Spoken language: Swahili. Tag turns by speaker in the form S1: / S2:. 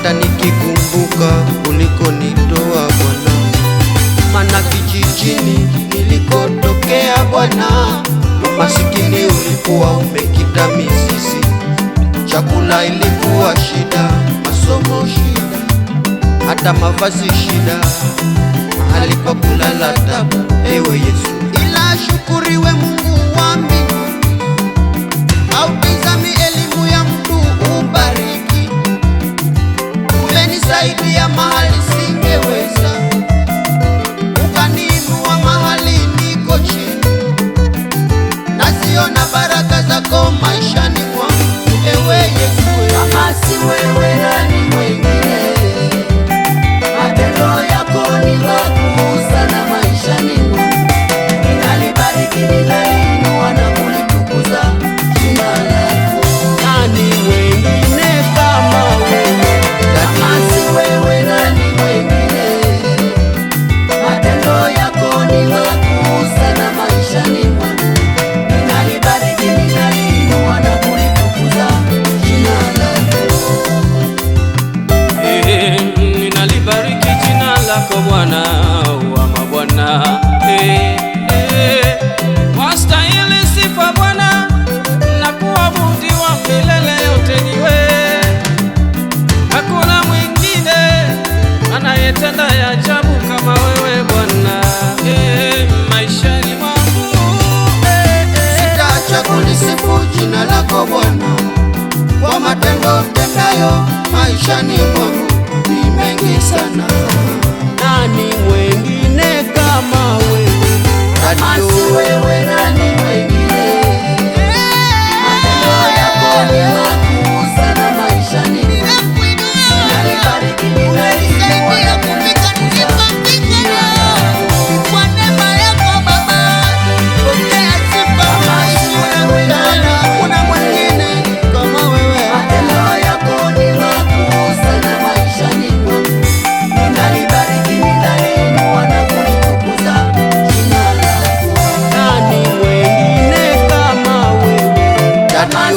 S1: hata nikikumbuka ulikonitoa Bwana, maana kijijini nilikotokea Bwana, masikini ulikuwa umekita mizizi, chakula ilikuwa shida, masomo shida, hata mavazi shida, mahali pa kulala tabu, ewe Yesu. Ila shukuriwe Mungu wa mbinguni, hautizami elimu ya mtu, ubariki. Umenisaidia mahali singeweza, ukaniinua mahali niko chini, naziona baraka zako maishani mwangu, ewe Yesu.
S2: Kama si wewe nani mwingine? Matendo yako ni makuu sana maishani mwangu. Ninalibariki, ninaliinua na kulitukuza jina lako.
S1: Nani mwingine kama wewe?
S2: Kama si wewe nani mwingine? Matendo yako ni makuu sana maishani mwangu. Ninalibariki, ninaliinua na kulitukuza jina lako.
S3: Ninalibariki jina lako Bwana wa mabwana. Wastahili sifa Bwana na kuabudiwa milele yote ni wewe. Hakuna mwingine anayetenda ya ajabu kama wewe Bwana maishani mwangu.
S1: Sitaacha kulisifu jina lako Bwana, kwa matendo utendayo maishani mwangu ni mengi sana. Nani mwingine kama wewe?
S2: Kama si wewe nani mwingine? Matendo yako ni makuu sana maishani mwangu. Ninalibariki, ninaliinua na kulitukuza jina lako.
S1: Kwa neema yako Baba, pokea sifa.
S2: Kama si wewe nani
S1: Kuna mwingine kama wewe?
S2: Matendo yako ni makuu sana maishani mwangu. Ninalibariki, ninaliinua na kulitukuza jina lako.
S1: Nani mwingine kama wewe?
S2: Kama